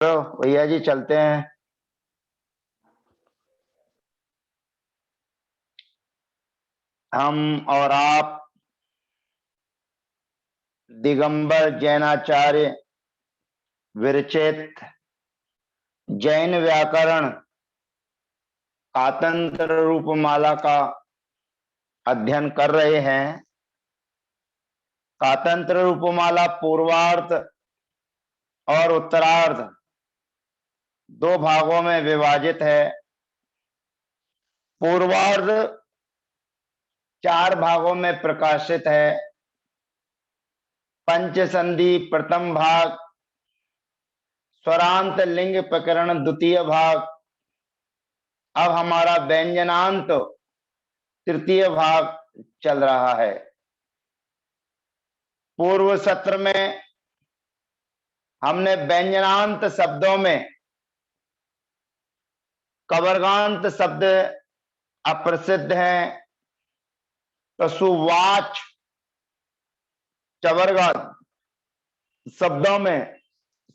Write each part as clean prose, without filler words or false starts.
तो भैया जी चलते हैं। हम और आप दिगंबर जैनाचार्य विरचित जैन व्याकरण कातंत्र रूपमाला का अध्ययन कर रहे हैं। कातंत्र रूपमाला पूर्वार्ध और उत्तरार्ध दो भागों में विभाजित है। पूर्वार्ध 4 भागों में प्रकाशित है। पंचसंधि प्रथम भाग, स्वरांत लिंग प्रकरण द्वितीय भाग। अब हमारा व्यंजनांत तृतीय भाग चल रहा है। पूर्व सत्र में हमने व्यंजनांत शब्दों में कवर्गांत शब्द अप्रसिद्ध हैं, तो सुवाच चवर्गांत शब्दों में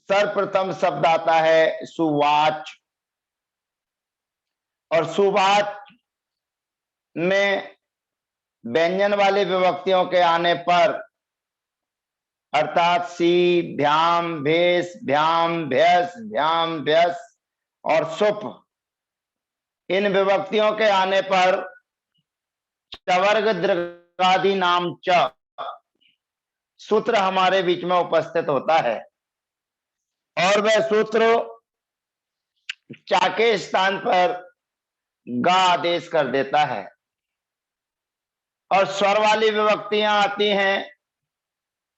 सर्वप्रथम शब्द आता है सुवाच। और सुवाच में व्यंजन वाली विभक्तियों के आने पर अर्थात सी, भ्याम, भेष, भ्याम, भ्यस, भ्याम, भ्यस और सुप, इन विभक्तियों के आने पर चवर्ग दृगादि नाम च सूत्र हमारे बीच में उपस्थित होता है। और वह सूत्र चा के स्थान पर गा आदेश कर देता है। और स्वर वाली विभक्तियां आती हैं,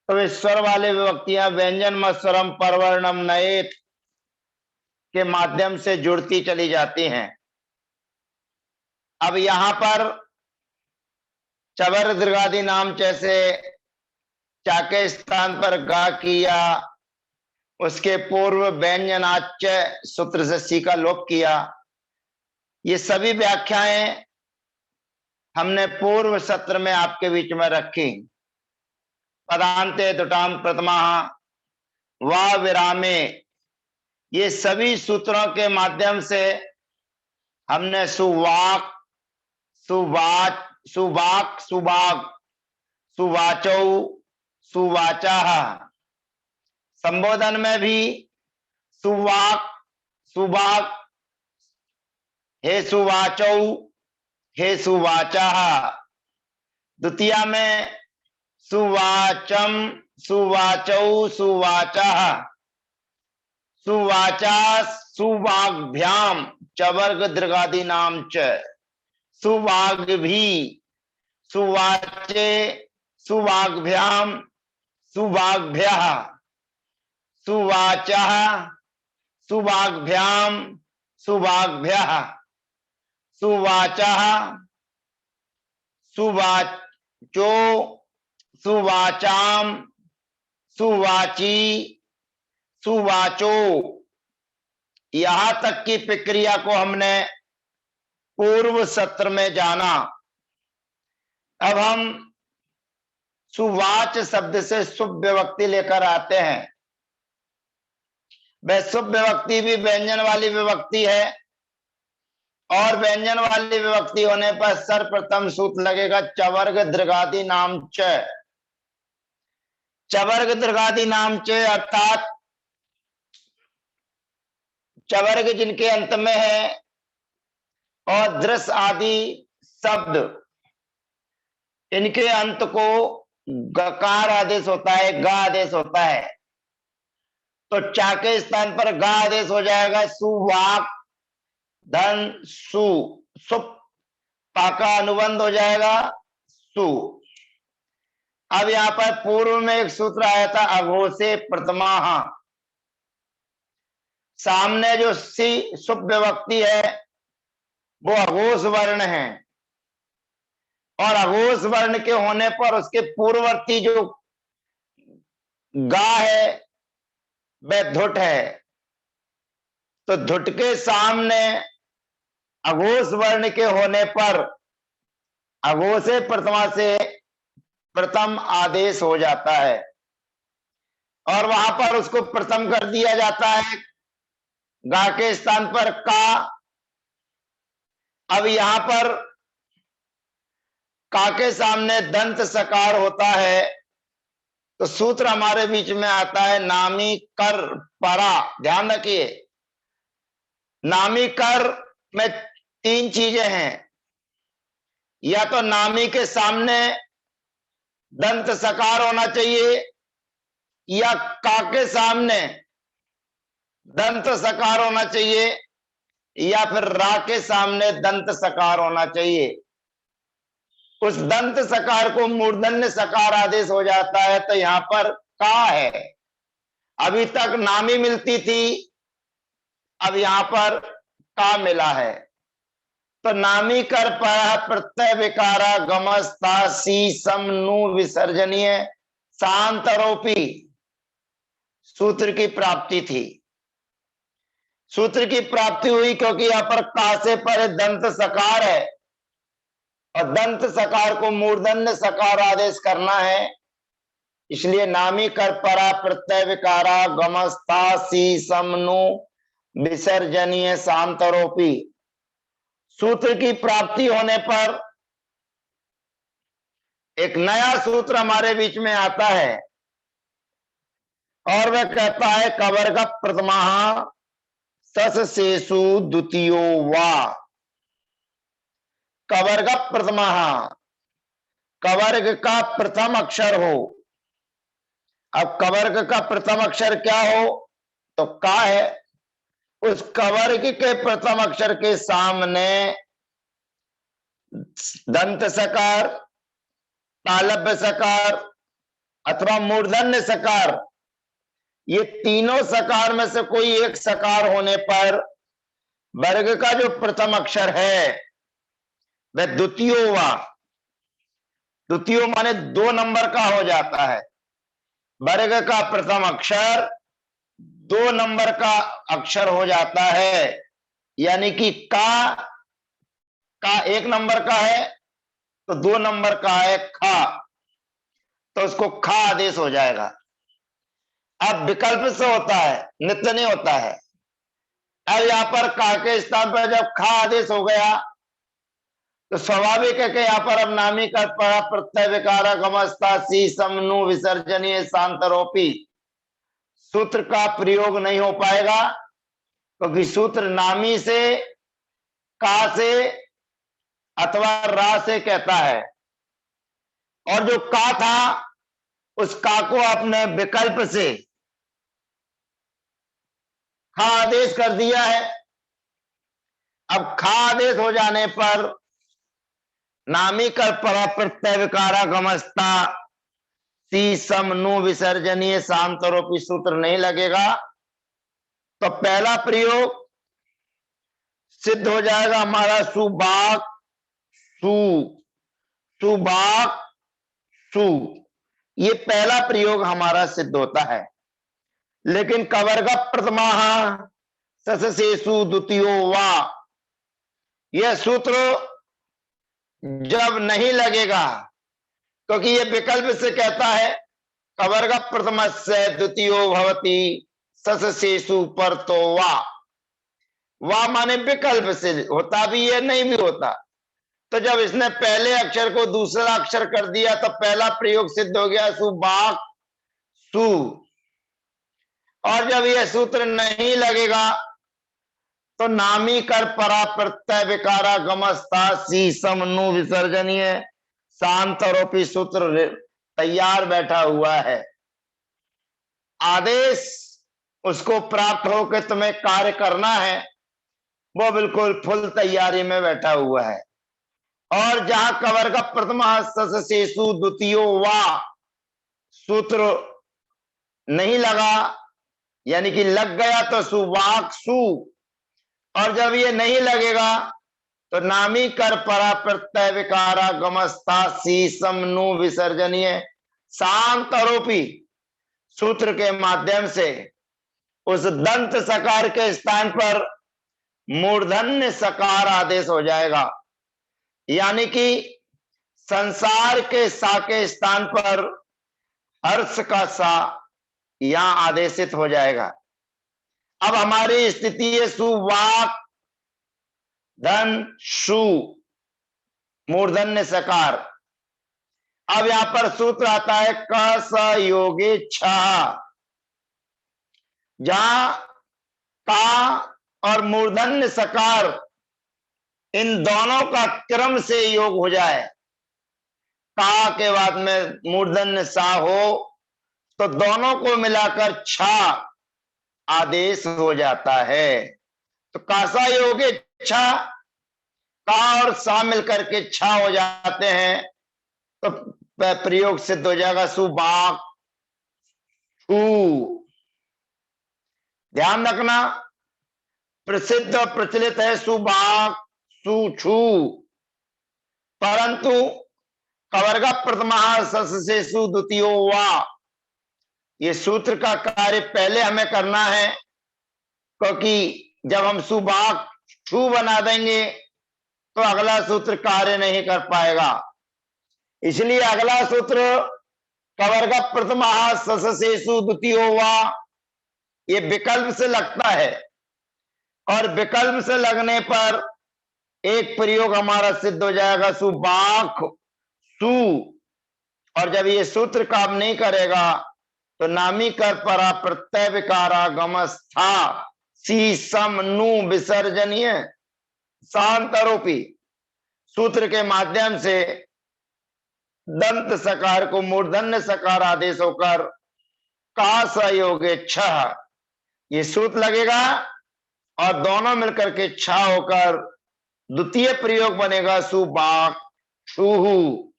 तो वे स्वर वाली विभक्तियां व्यंजन मत्स्वरम परवर्णम नयेत के माध्यम से जुड़ती चली जाती हैं। अब यहां पर चवर दीर्घादि नाम जैसे चा के स्थान पर गा किया, उसके पूर्व व्यंजनाच्य सूत्र से सी का लोप किया। ये सभी व्याख्याएं हमने पूर्व सत्र में आपके बीच में रखी। पदांते दुटाम प्रथमा व विरामे, ये सभी सूत्रों के माध्यम से हमने सुवाक, सुवाच, सुवाक, सुवाग, सुवाचौ, सुवाचा, संबोधन में भी सुवाक, सुवाक, हे सुवाचौ, हे सुवाचा, द्वितीया में सुवाचम, सुवाचौ, सुवाचा, सुवाचा, सुवाग्भ्याम चवर्ग दृगादि नाम च, सुवाग भी, सुवाचे, सुवाग्भ्याम, सुवाग्भ्यः, सुवाचः, सुवाग्भ्याम, सुवाग्भ्यः, सुवाचः, सुवाचो, सुवाचाम, सुवाची, सुवाचो। यहां तक की प्रक्रिया को हमने पूर्व सत्र में जाना। अब हम सुवाच शब्द से शुभ विभक्ति लेकर आते हैं। वह शुभ विभक्ति भी व्यंजन वाली विभक्ति है, और व्यंजन वाली विभक्ति होने पर सर्वप्रथम सूत्र लगेगा चवर्ग दृगादि नाम च। चवर्ग दृगादि नाम च अर्थात चवर्ग जिनके अंत में है और दृश्य आदि शब्द, इनके अंत को गकार आदेश होता है, गा आदेश होता है। तो चा के स्थान पर गा आदेश हो जाएगा। सुवाक धन सु, सुप, पा का अनुबंध हो जाएगा सु। अब यहां पर पूर्व में एक सूत्र आया था अघोषे प्रथमा, सामने जो सी सुप विभक्ति है वो अघोष वर्ण है, और अघोष वर्ण के होने पर उसके पूर्ववर्ती जो गा है वह धुट है। तो धुट के सामने अघोष वर्ण के होने पर अघोषे प्रथमा से प्रथम आदेश हो जाता है, और वहां पर उसको प्रथम कर दिया जाता है गा के स्थान पर का। अब यहां पर का के सामने दंत सकार होता है तो सूत्र हमारे बीच में आता है नामी कर परा। ध्यान रखिए, नामी कर में तीन चीजें हैं। या तो नामी के सामने दंत सकार होना चाहिए, या का के सामने दंत सकार होना चाहिए, या फिर रा के सामने दंत सकार होना चाहिए। उस दंत सकार को मूर्धन्य सकार आदेश हो जाता है। तो यहां पर का है, अभी तक नामी मिलती थी, अब यहां पर का मिला है। तो नामी कर पर प्रत्यय विकारा गमस्ता सी सम नु विसर्जनीय शांतरोपी सूत्र की प्राप्ति थी। सूत्र की प्राप्ति हुई क्योंकि यहां पर का से परे दंत सकार है और दंत सकार को मूर्धन्य सकार आदेश करना है। इसलिए नामी कर परा प्रत्यय विकारा गमस्ता सी समनु विसर्जनीय शांतरोपी सूत्र की प्राप्ति होने पर एक नया सूत्र हमारे बीच में आता है और वह कहता है कवर्ग प्रथमा सस शेषु द्वितीयो वा। कवर्ग प्रथमा, कवर्ग का प्रथम अक्षर हो। अब कवर्ग का प्रथम अक्षर क्या हो, तो का है। उस कवर्ग के प्रथम अक्षर के सामने दंत सकार, तालव्य सकार अथवा मूर्धन्य सकार, ये तीनों सकार में से कोई एक सकार होने पर वर्ग का जो प्रथम अक्षर है वह द्वितीयो वा, द्वितीयो माने 2 नंबर का हो जाता है। वर्ग का प्रथम अक्षर 2 नंबर का अक्षर हो जाता है। यानी कि का 1 नंबर का है तो 2 नंबर का है खा, तो उसको खा आदेश हो जाएगा। अब विकल्प से होता है, नित्य नहीं होता है। अब यहां पर का के स्थान पर जब खा आदेश हो गया तो स्वाभाविक है कि यहां पर अब नामी का प्रत्यय विकार गमस्ता सी समनु विसर्जनीय शांतरोपी सूत्र का प्रयोग नहीं हो पाएगा, क्योंकि सूत्र नामी से, का से अथवा रा से कहता है। और जो का था उस का को आपने विकल्प से खा आदेश कर दिया है। अब खा आदेश हो जाने पर नामी कर परा प्रत्यय विकारा गमस्ता सी सम नु विसर्जनीय शांतरोपी सूत्र नहीं लगेगा। तो पहला प्रयोग सिद्ध हो जाएगा हमारा सुबाक सु, सुबाक सु, ये पहला प्रयोग हमारा सिद्ध होता है। लेकिन कवर्ग प्रथमा ससेसु द्वितीयो वा, यह सूत्र जब नहीं लगेगा, क्योंकि यह विकल्प से कहता है कवर्ग प्रथम से द्वितीयो भवती ससेसु पर तो वा माने विकल्प से होता भी है, नहीं भी होता। तो जब इसने पहले अक्षर को दूसरा अक्षर कर दिया तो पहला प्रयोग सिद्ध हो गया सुबाक सु। और जब यह सूत्र नहीं लगेगा तो नामी कर परा प्रत्यय विकारा गमस्ता सी समनु विसर्जनीय शांतरोपी सूत्र तैयार बैठा हुआ है। आदेश उसको प्राप्त होकर तुम्हें कार्य करना है, वो बिल्कुल फुल तैयारी में बैठा हुआ है। और जहां कवर्ग प्रथम ससेसु द्वितीयो वा सूत्र नहीं लगा, यानी कि लग गया तो सुवाक सु, और जब ये नहीं लगेगा तो नामी कर परा प्रत्यय विकारा गमस्ता सी समनु विसर्जनीय शांतरोपी सूत्र के माध्यम से उस दंत सकार के स्थान पर मूर्धन्य सकार आदेश हो जाएगा। यानी कि संसार के सा के स्थान पर हर्ष का सा यहां आदेशित हो जाएगा। अब हमारी स्थिति है सुवाक धन शु मूर्धन्य सकार। अब यहां पर सूत्र आता है क स योगे छ, जहां का और मूर्धन्य सकार इन दोनों का क्रम से योग हो जाए, का के बाद में मूर्धन्य सा हो तो दोनों को मिलाकर छा आदेश हो जाता है। तो कासा योगे छा, का और सा मिलकर के छा हो जाते हैं, तो प्रयोग सिद्ध हो जाएगा सुबाक छू। ध्यान रखना, प्रसिद्ध और प्रचलित है सुबाक सुछू, परंतु कवर्गा प्रथमा से सु द्वितीयो वा, ये सूत्र का कार्य पहले हमें करना है, क्योंकि जब हम सुबाक छू बना देंगे तो अगला सूत्र कार्य नहीं कर पाएगा। इसलिए अगला सूत्र कवर्गा प्रथमा से सु द्वितीयो वा, ये विकल्प से लगता है, और विकल्प से लगने पर एक प्रयोग हमारा सिद्ध हो जाएगा सुबाख सु, और जब ये सूत्र काम नहीं करेगा तो नामी कर परा प्रत्यय विकारागमस्था सी सम नु विसर्जनीय शांतरोपी सूत्र के माध्यम से दंत सकार को मूर्धन्य सकार आदेश होकर का संयोगे छह, ये सूत्र लगेगा और दोनों मिलकर के छा होकर द्वितीय प्रयोग बनेगा सुबाक छूहू।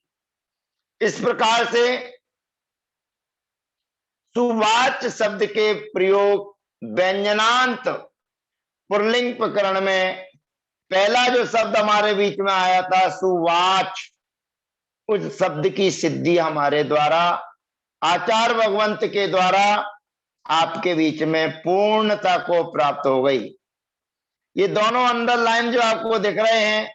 इस प्रकार से सुवाच शब्द के प्रयोग व्यंजनांत पुल्लिंग प्रकरण में पहला जो शब्द हमारे बीच में आया था सुवाच, उस शब्द की सिद्धि हमारे द्वारा आचार्य भगवंत के द्वारा आपके बीच में पूर्णता को प्राप्त हो गई। ये दोनों अंडरलाइन जो आपको दिख रहे हैं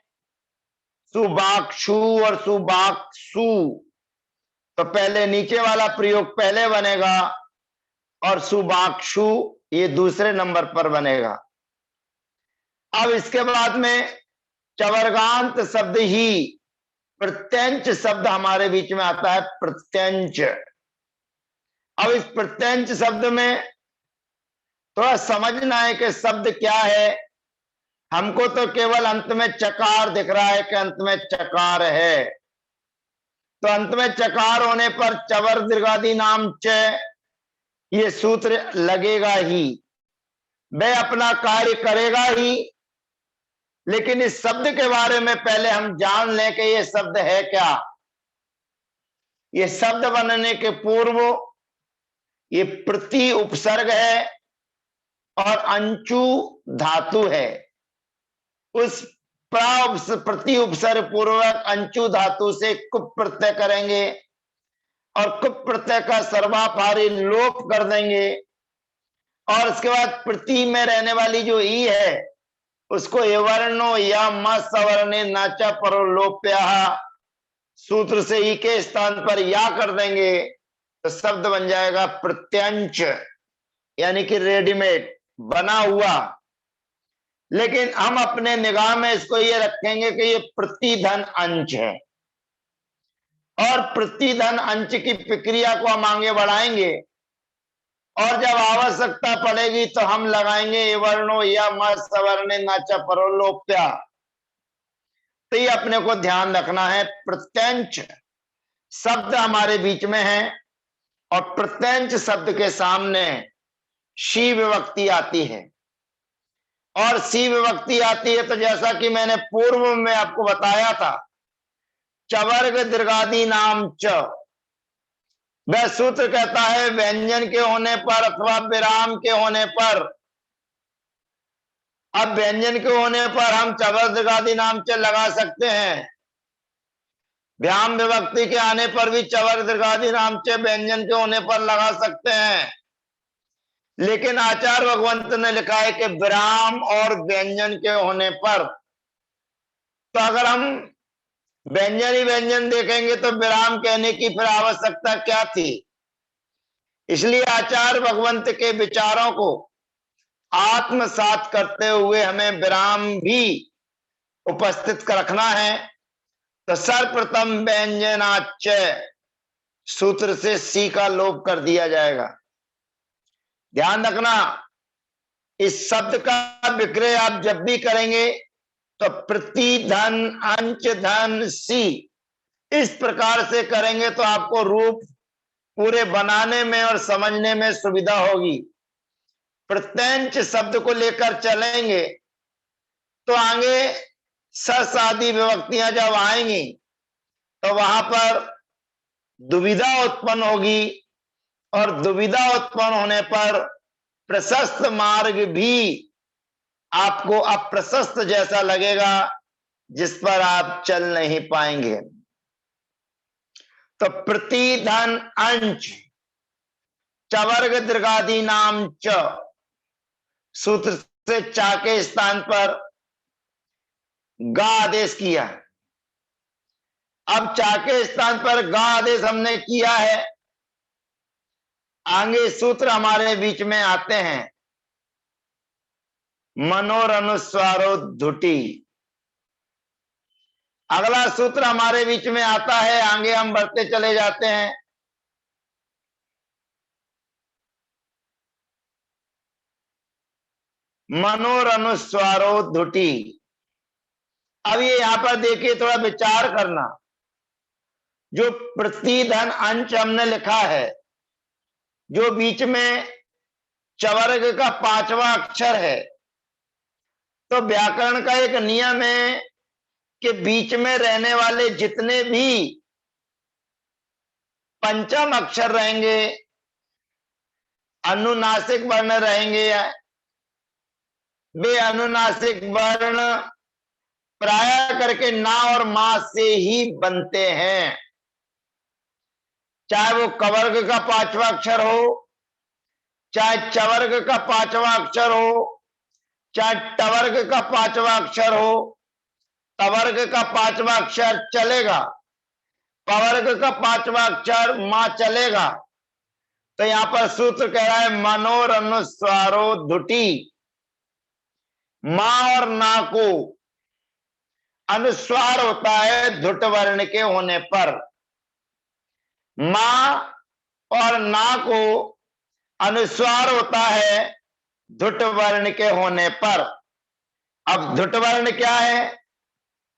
सुबाक्षु और सुबाक्षु, तो पहले नीचे वाला प्रयोग पहले बनेगा और सुबाक्षु ये दूसरे नंबर पर बनेगा। अब इसके बाद में चवर्गांत शब्द ही प्रत्यंच शब्द हमारे बीच में आता है, प्रत्यंच। अब इस प्रत्यंच शब्द में थोड़ा समझना है कि शब्द क्या है। हमको तो केवल अंत में चकार दिख रहा है कि अंत में चकार है, तो अंत में चकार होने पर चवर दीर्घादि नाम च, ये सूत्र लगेगा ही, वह अपना कार्य करेगा ही। लेकिन इस शब्द के बारे में पहले हम जान लें कि ये शब्द है क्या। ये शब्द बनने के पूर्व ये प्रति उपसर्ग है और अंचु धातु है। उस प्रति उपसर्ग पूर्वक अंचु धातु से कुप प्रत्यय करेंगे और कुप प्रत्यय का सर्वापारी लोप कर देंगे, और उसके बाद प्रति में रहने वाली जो ई है उसको एवर्णो या मवर्णे नाचा परोलोप्या सूत्र से ई के स्थान पर या कर देंगे, तो शब्द बन जाएगा प्रत्यंच, यानी कि रेडीमेड बना हुआ। लेकिन हम अपने निगाह में इसको ये रखेंगे कि ये प्रतिधन अंश है, और प्रतिधन अंश की प्रक्रिया को हम आगे बढ़ाएंगे, और जब आवश्यकता पड़ेगी तो हम लगाएंगे वर्णो या मवर्णे नाचा परोलोप्या। तो ये अपने को ध्यान रखना है। प्रत्यंच शब्द हमारे बीच में है, और प्रत्यंच शब्द के सामने शी विभक्ति आती है, और सी विभक्ति आती है तो जैसा कि मैंने पूर्व में आपको बताया था, चवर्ग दीर्घादि नाम च, वह सूत्र कहता है व्यंजन के होने पर अथवा विराम के होने पर। अब व्यंजन के होने पर हम चवर्ग दीर्घादि नाम च लगा सकते हैं, व्याम विभक्ति के आने पर भी चवर्ग दीर्घादि नाम च व्यंजन के होने पर लगा सकते हैं। लेकिन आचार्य भगवंत ने लिखा है कि विराम और व्यंजन के होने पर, तो अगर हम व्यंजन ही व्यंजन देखेंगे तो विराम कहने की फिर आवश्यकता क्या थी। इसलिए आचार्य भगवंत के विचारों को आत्मसात करते हुए हमें विराम भी उपस्थित कर रखना है। तो सर्वप्रथम व्यंजनाच सूत्र से सी का लोप कर दिया जाएगा। ध्यान रखना, इस शब्द का विक्रय आप जब भी करेंगे तो प्रति धन अंच धन सी इस प्रकार से करेंगे तो आपको रूप पूरे बनाने में और समझने में सुविधा होगी। प्रत्यंच शब्द को लेकर चलेंगे तो आगे सस आदि विभक्तियां जब आएंगी तो वहां पर दुविधा उत्पन्न होगी, और दुविधा उत्पन्न होने पर प्रशस्त मार्ग भी आपको अप्रशस्त जैसा लगेगा, जिस पर आप चल नहीं पाएंगे। तो प्रति धन अंश चवर्ग दीर्घादि नाम च सूत्र से चा के स्थान पर गा आदेश किया। अब चा के स्थान पर गा आदेश हमने किया है, आगे सूत्र हमारे बीच में आते हैं मनोरनुस्वारो धुटी। अगला सूत्र हमारे बीच में आता है, आगे हम बढ़ते चले जाते हैं। मनोरनुस्वारो धुटी। अब ये यहां पर देखिए, थोड़ा विचार करना। जो प्रतिधन अंश हमने लिखा है, जो बीच में चवर्ग का 5वां अक्षर है, तो व्याकरण का एक नियम है कि बीच में रहने वाले जितने भी पंचम अक्षर रहेंगे, अनुनासिक वर्ण रहेंगे, वे अनुनासिक वर्ण प्राय करके ना और मा से ही बनते हैं। चाहे वो कवर्ग का 5वां अक्षर हो, चाहे चवर्ग का 5वां अक्षर हो, चाहे टवर्ग का 5वां अक्षर हो, तवर्ग का 5वां अक्षर चलेगा, पवर्ग का 5वां अक्षर मां चलेगा। तो यहां पर सूत्र कह रहा है मनोरनुस्वारो धुटी। मां और ना को अनुस्वार होता है धुट वर्ण के होने पर। मां और ना को अनुस्वार होता है धुट वर्ण के होने पर। अब धुट वर्ण क्या है?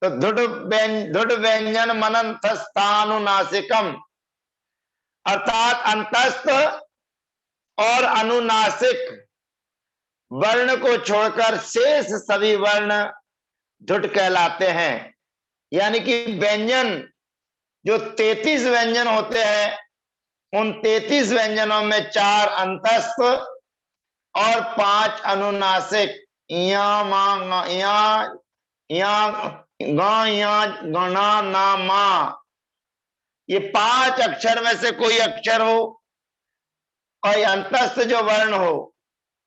तो धुट व्यंजन मनंथस्थानुनासिकम, अर्थात अंतस्थ और अनुनासिक वर्ण को छोड़कर शेष सभी वर्ण धुट कहलाते हैं। यानी कि व्यंजन जो 33 व्यंजन होते हैं, उन 33 व्यंजनों में 4 अंतस्थ और 5 अनुनासिक, या मा या गा या गणा ना मा, ये 5 अक्षर में से कोई अक्षर हो और अंतस्थ जो वर्ण हो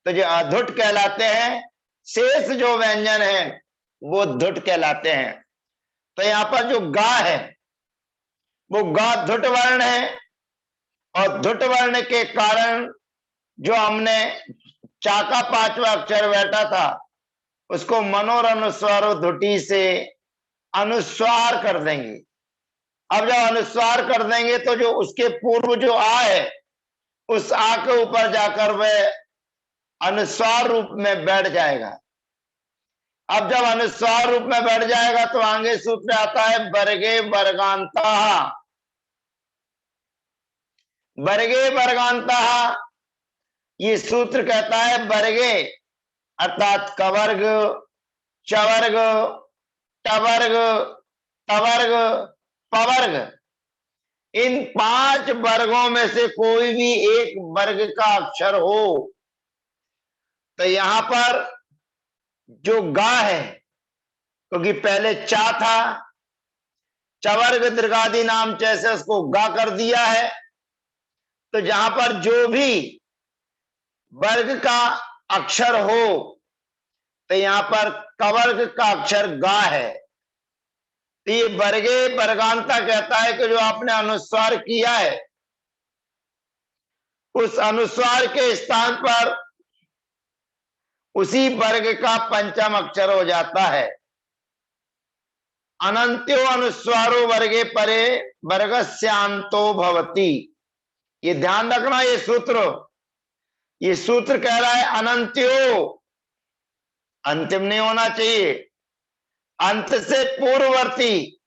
तो जो अधुट कहलाते हैं। शेष जो व्यंजन है वो धुट कहलाते हैं। तो यहां पर जो गा है वो गा धुट वर्ण है, और धुट वर्ण के कारण जो हमने चा का 5वां अक्षर बैठा था उसको मनोरनुस्वारो धुटी से अनुस्वार कर देंगे। अब जब अनुस्वार कर देंगे तो जो उसके पूर्व जो आ है, उस आ के ऊपर जाकर वह अनुस्वार रूप में बैठ जाएगा। अब जब अनुस्वार रूप में बैठ जाएगा तो आगे सूत्र आता है वर्गे वर्गांता। वर्गे वर्गांता, ये सूत्र कहता है वर्गे अर्थात कवर्ग, चवर्ग, टवर्ग, तवर्ग, पवर्ग, इन 5 वर्गों में से कोई भी एक वर्ग का अक्षर हो। तो यहां पर जो गा है, क्योंकि पहले चा था, चवर्ग दीर्घादि नाम जैसे उसको गा कर दिया है, तो जहां पर जो भी वर्ग का अक्षर हो तो यहां पर कवर्ग का अक्षर गा है। तो ये वर्गे वर्गांता कहता है कि जो आपने अनुस्वार किया है, उस अनुस्वार के स्थान पर उसी वर्ग का पंचम अक्षर हो जाता है। अनंत्यो अनुस्वारो वर्गे परे वर्गस्यांतो भवति। ये ध्यान रखना, ये सूत्र कह रहा है अनंत्यो, अंतिम नहीं होना चाहिए। अंत से पूर्ववर्ती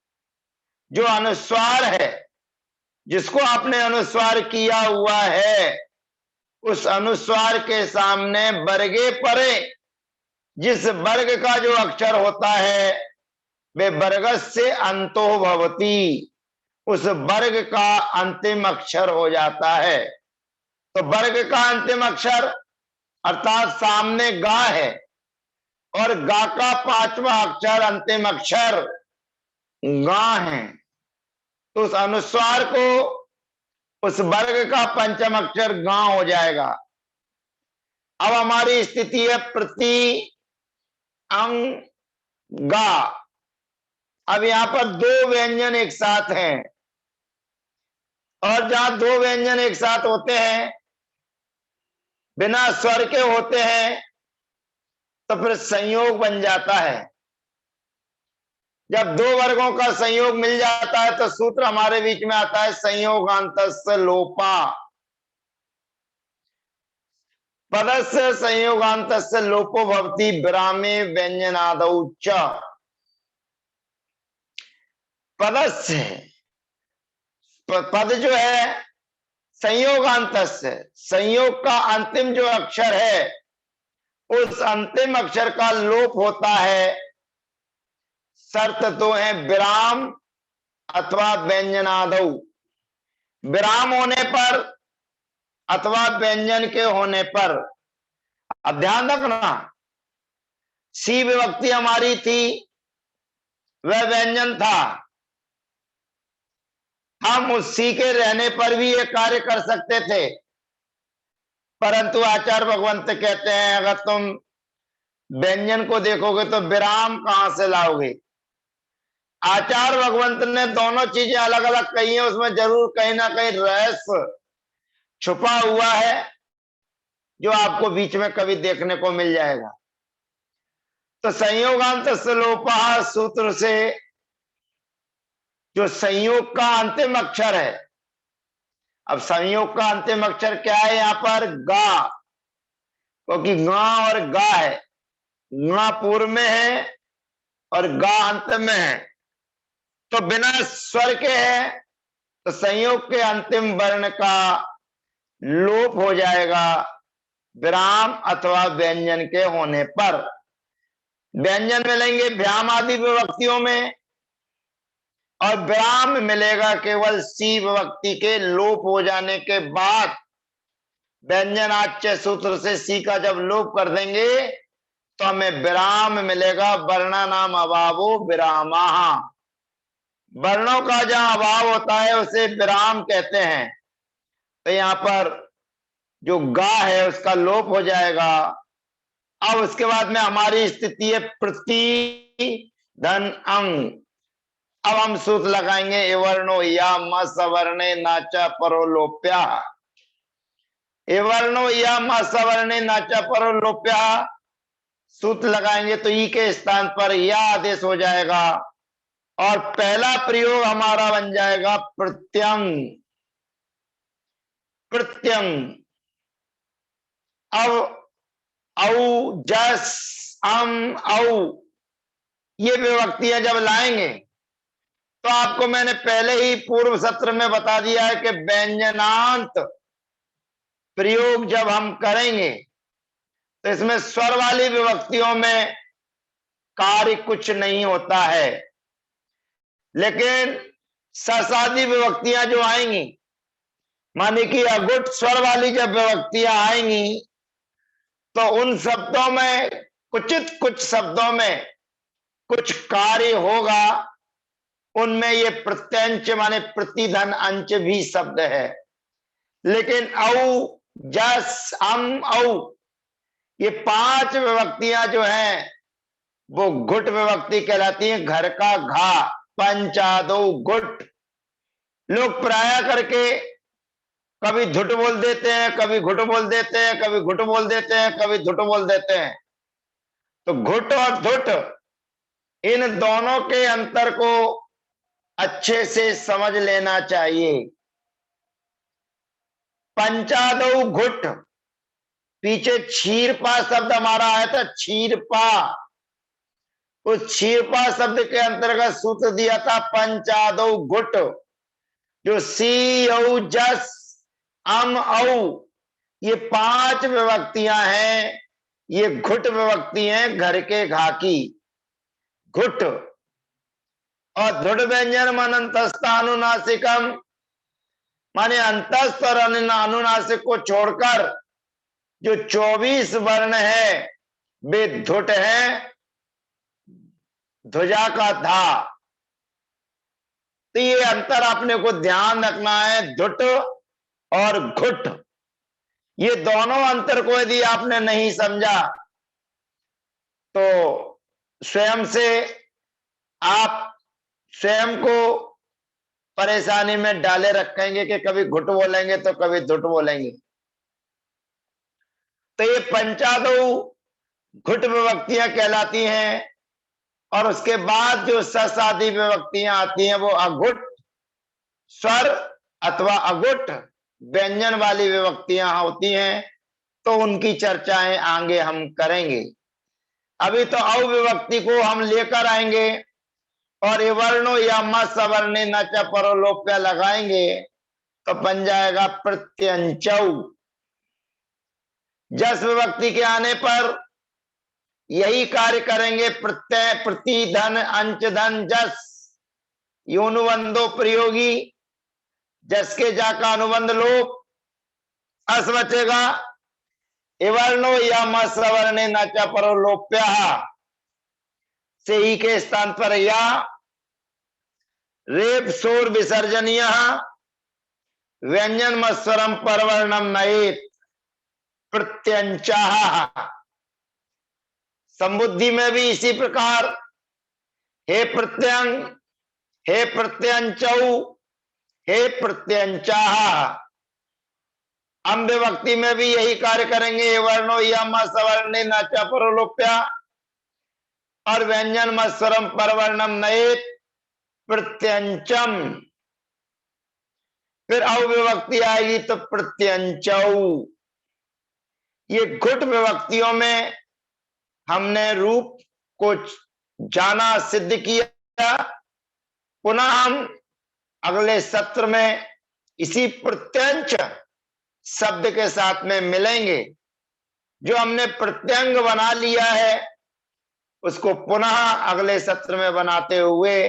जो अनुस्वार है, जिसको आपने अनुस्वार किया हुआ है, उस अनुस्वार के सामने वर्गे परे जिस वर्ग का जो अक्षर होता है वे वर्गस्य अंतो भवति, उस वर्ग का अंतिम अक्षर हो जाता है। तो वर्ग का अंतिम अक्षर अर्थात सामने गा है और गा का पांचवा अक्षर अंतिम अक्षर गा है, तो उस अनुस्वार को उस वर्ग का पंचम अक्षर गा हो जाएगा। अब हमारी स्थिति है प्रति अंग गा। अब यहां पर दो व्यंजन एक साथ हैं, और जहां दो व्यंजन एक साथ होते हैं, बिना स्वर के होते हैं, तो फिर संयोग बन जाता है। जब दो वर्गों का संयोग मिल जाता है तो सूत्र हमारे बीच में आता है संयोगांतस्य लोपा। पदस्य संयोगांतस्य लोपो भवति विरामे व्यंजनादौ च। पदस्य, पद जो है संयोगांतस्य, संयोग का अंतिम जो अक्षर है, उस अंतिम अक्षर का लोप होता है। शर्त दो है, विराम अथवा व्यंजनादौ। विराम होने पर अथवा व्यंजन के होने पर। अब ध्यान रखना, सी विभक्ति हमारी थी, वह व्यंजन था। हम उस सी के रहने पर भी ये कार्य कर सकते थे, परंतु आचार्य भगवंत कहते हैं अगर तुम व्यंजन को देखोगे तो विराम कहां से लाओगे। आचार्य भगवंत ने दोनों चीजें अलग अलग कही है, उसमें जरूर कहीं ना कहीं रहस्य छुपा हुआ है, जो आपको बीच में कभी देखने को मिल जाएगा। तो संयोगांत लोपा सूत्र से जो संयोग का अंतिम अक्षर है, अब संयोग का अंतिम अक्षर क्या है यहां पर, गा, क्योंकि गा और गा है, गा पूर्व में है और गा अंत में है, तो बिना स्वर के है, तो संयोग के अंतिम वर्ण का लोप हो जाएगा विराम अथवा व्यंजन के होने पर। व्यंजन मिलेंगे भ्याम आदि विभक्तियों में, और विराम मिलेगा केवल सी विभक्ति के लोप हो जाने के बाद। व्यंजनाच्य सूत्र से सी का जब लोप कर देंगे तो हमें विराम मिलेगा। वर्णा नाम अभावो विरामाः, वर्णों का जहां अभाव होता है उसे विराम कहते हैं। तो यहां पर जो गा है उसका लोप हो जाएगा। अब उसके बाद में हमारी स्थिति है प्रति धन अंग। अब हम सूत्र लगाएंगे एवर्णो या म सवर्णे नाचा परो लोप्या। एवर्णो या म सवर्णे नाचा परो लोप्या सूत्र लगाएंगे तो ई के स्थान पर या आदेश हो जाएगा, और पहला प्रयोग हमारा बन जाएगा प्रत्यंग। प्रत्यंग। अब औ जस अम औ ये विभक्तियां जब लाएंगे तो आपको मैंने पहले ही पूर्व सत्र में बता दिया है कि व्यंजनांत प्रयोग जब हम करेंगे तो इसमें स्वर वाली विभक्तियों में कार्य कुछ नहीं होता है, लेकिन ससादी विभक्तियां जो आएंगी, माने कि अगुट स्वर वाली जब विभक्तियां आएंगी तो उन शब्दों में कुछ शब्दों में कुछ कार्य होगा। उनमें ये प्रत्यंच माने प्रतिधन अंच भी शब्द है, लेकिन औ जस अम औ ये पांच विभक्तियां जो हैं वो घुट विभक्ति कहलाती हैं। घर का घा, पंचादो घुट। लोग प्राय करके कभी धुट बोल देते हैं, कभी घुट बोल देते हैं, कभी घुट बोल देते हैं, कभी धुट बोल देते हैं। तो घुट और धुट, इन दोनों के अंतर को अच्छे से समझ लेना चाहिए। पंचादौ घुट, पीछे क्षीरपा शब्द हमारा आया था, क्षीरपा, उस क्षीरपा शब्द के अंतर्गत सूत्र दिया था पंचादौ घुट, जो सी औ जस अम औ, ये 5 विभक्तियां हैं, ये घुट विभक्ति हैं घर के घा की, घुट। और धुट व्यंजन मन अंतस्थानुनासिकम, माने अंतस्थ और अनुनासिक को छोड़कर जो 24 वर्ण है वे धुट है, ध्वजा का धा। तो ये अंतर अपने को ध्यान रखना है, धुट और घुट, ये दोनों अंतर को यदि आपने नहीं समझा तो स्वयं से आप स्वयं को परेशानी में डाले रखेंगे कि कभी घुट बोलेंगे तो कभी धुट बोलेंगे। तो ये पंचादौ घुट विभक्तियां कहलाती हैं, और उसके बाद जो सस आदि विभक्तियां आती हैं वो अघुट स्वर अथवा अघुट व्यंजन वाली विभक्तियां होती हैं, तो उनकी चर्चाएं आगे हम करेंगे। अभी तो औ विभक्ति को हम लेकर आएंगे और ये वर्णो या म सवर्णे न च परोलोप्य लगाएंगे तो बन जाएगा प्रत्यंचौ। जस विभक्ति के आने पर यही कार्य करेंगे, प्रत्यय प्रति धन अंच धन जस, ये अनुबंधो प्रयोगी, जस के जा का अनुबंध लोप, अस बचेगा। इवर्णो या म सवर्णे न च परोलोप्य, से ही के स्थान पर या, रेप सोर विसर्जनीय, व्यंजन मस्वरम परवर्णम नयेत प्रत्यंचाः। संबुद्धि में भी इसी प्रकार हे प्रत्यंग, हे प्रत्यंचौ, हे प्रत्यंचाः। अम विभक्ति में भी यही कार्य करेंगे, वर्णो यम सवर्णे न च परोलोप्य, और व्यंजन मस्वरम परवर्णम नयेत प्रत्यंचम। फिर औ विभक्ति आएगी तो प्रत्यंचौ। ये घुट विभक्तियों में हमने रूप को जाना, सिद्ध किया। पुनः हम अगले सत्र में इसी प्रत्यंच शब्द के साथ में मिलेंगे। जो हमने प्रत्यंग बना लिया है उसको पुनः अगले सत्र में बनाते हुए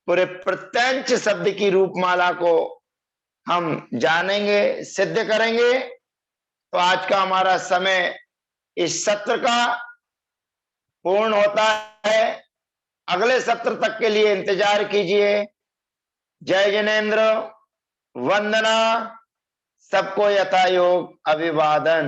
पूरे प्रत्यंच शब्द की रूपमाला को हम जानेंगे, सिद्ध करेंगे। तो आज का हमारा समय इस सत्र का पूर्ण होता है। अगले सत्र तक के लिए इंतजार कीजिए। जय जिनेन्द्र, वंदना, सबको यथा योग अभिवादन।